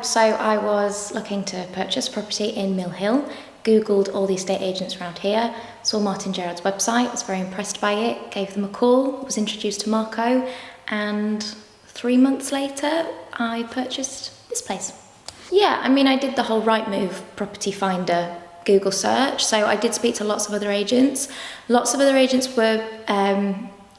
So I was looking to purchase property in Mill Hill, Googled all the estate agents around here, saw Martin Gerard's website, was very impressed by it, gave them a call, was introduced to Marco, and 3 months later I purchased this place. Yeah, I mean, I did the whole Rightmove property finder Google search, so I did speak to lots of other agents. Lots of other agents were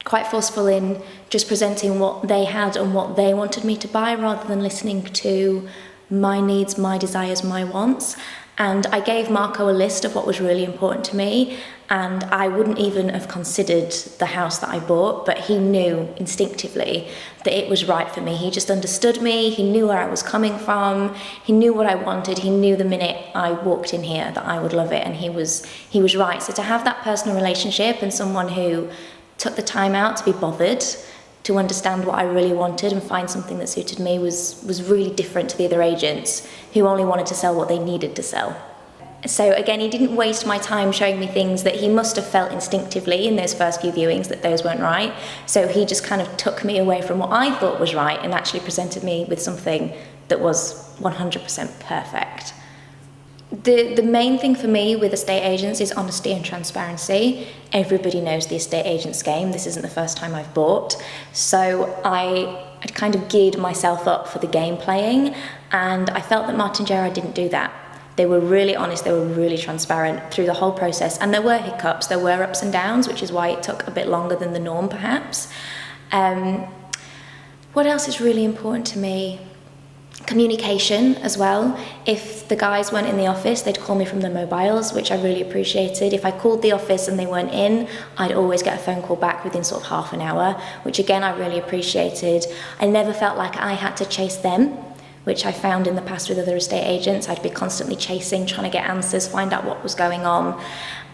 quite forceful in just presenting what they had and what they wanted me to buy rather than listening to my needs, my desires, my wants. And I gave Marco a list of what was really important to me, and I wouldn't even have considered the house that I bought, but he knew instinctively that it was right for me. He just understood me, he knew where I was coming from, he knew what I wanted, he knew the minute I walked in here that I would love it, and he was right. So to have that personal relationship and someone who took the time out to be bothered, to understand what I really wanted and find something that suited me was really different to the other agents who only wanted to sell what they needed to sell. So again, he didn't waste my time showing me things that he must have felt instinctively in those first few viewings that those weren't right. So he just kind of took me away from what I thought was right and actually presented me with something that was 100% perfect. The main thing for me with estate agents is honesty and transparency. Everybody knows the estate agent's game. This isn't the first time I've bought. So I'd kind of geared myself up for the game playing, and I felt that Martin Gerard didn't do that. They were really honest, they were really transparent through the whole process, and there were hiccups, there were ups and downs, which is why it took a bit longer than the norm perhaps. What else is really important to me? Communication as well. If the guys weren't in the office, they'd call me from their mobiles, which I really appreciated. If I called the office and they weren't in, I'd always get a phone call back within sort of half an hour, which again I really appreciated. I never felt like I had to chase them, which I found in the past with other estate agents. I'd be constantly chasing, trying to get answers, find out what was going on.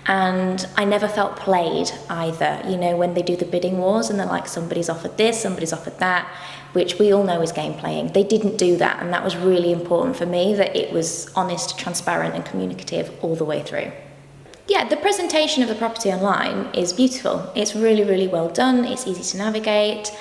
And I never felt played either. You know, when they do the bidding wars and they're like, somebody's offered this, somebody's offered that, which we all know is game playing. They didn't do that, and that was really important for me, that it was honest, transparent and communicative all the way through. Yeah, the presentation of the property online is beautiful. It's really, really well done. It's easy to navigate.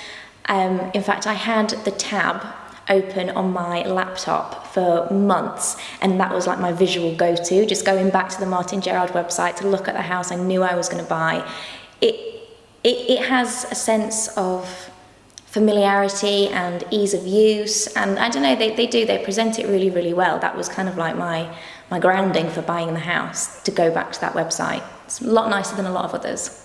In fact, I had the tab open on my laptop for months, and that was like my visual go-to, just going back to the Martin Gerard website to look at the house I knew I was going to buy. It has a sense of familiarity and ease of use, and I don't know, they present it really, really well. That was kind of like my grounding for buying the house, to go back to that website. It's a lot nicer than a lot of others.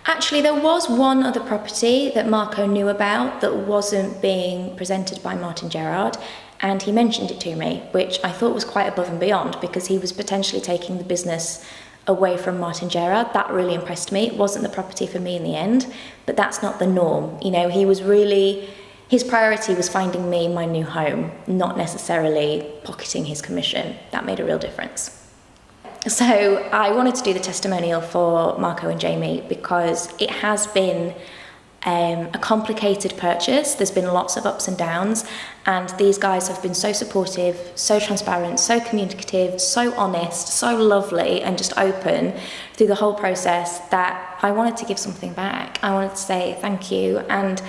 Actually, there was one other property that Marco knew about that wasn't being presented by Martin Gerard, and he mentioned it to me, which I thought was quite above and beyond, because he was potentially taking the business away from Martin Gerard. That really impressed me. It wasn't the property for me in the end, but that's not the norm. You know, his priority was finding me my new home, not necessarily pocketing his commission. That made a real difference. So I wanted to do the testimonial for Marco and Jamie because it has been a complicated purchase. There's been lots of ups and downs, and these guys have been so supportive, so transparent, so communicative, so honest, so lovely and just open through the whole process that I wanted to give something back. I wanted to say thank you, and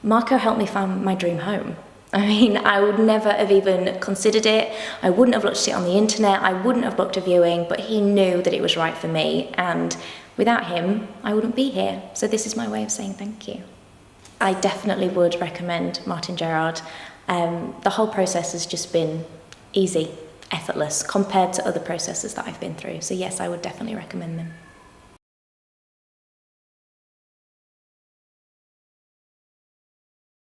Marco helped me find my dream home. I mean, I would never have even considered it. I wouldn't have looked at it on the internet. I wouldn't have booked a viewing, but he knew that it was right for me. And without him, I wouldn't be here. So this is my way of saying thank you. I definitely would recommend Martin Gerard. The whole process has just been easy, effortless, compared to other processes that I've been through. So yes, I would definitely recommend them.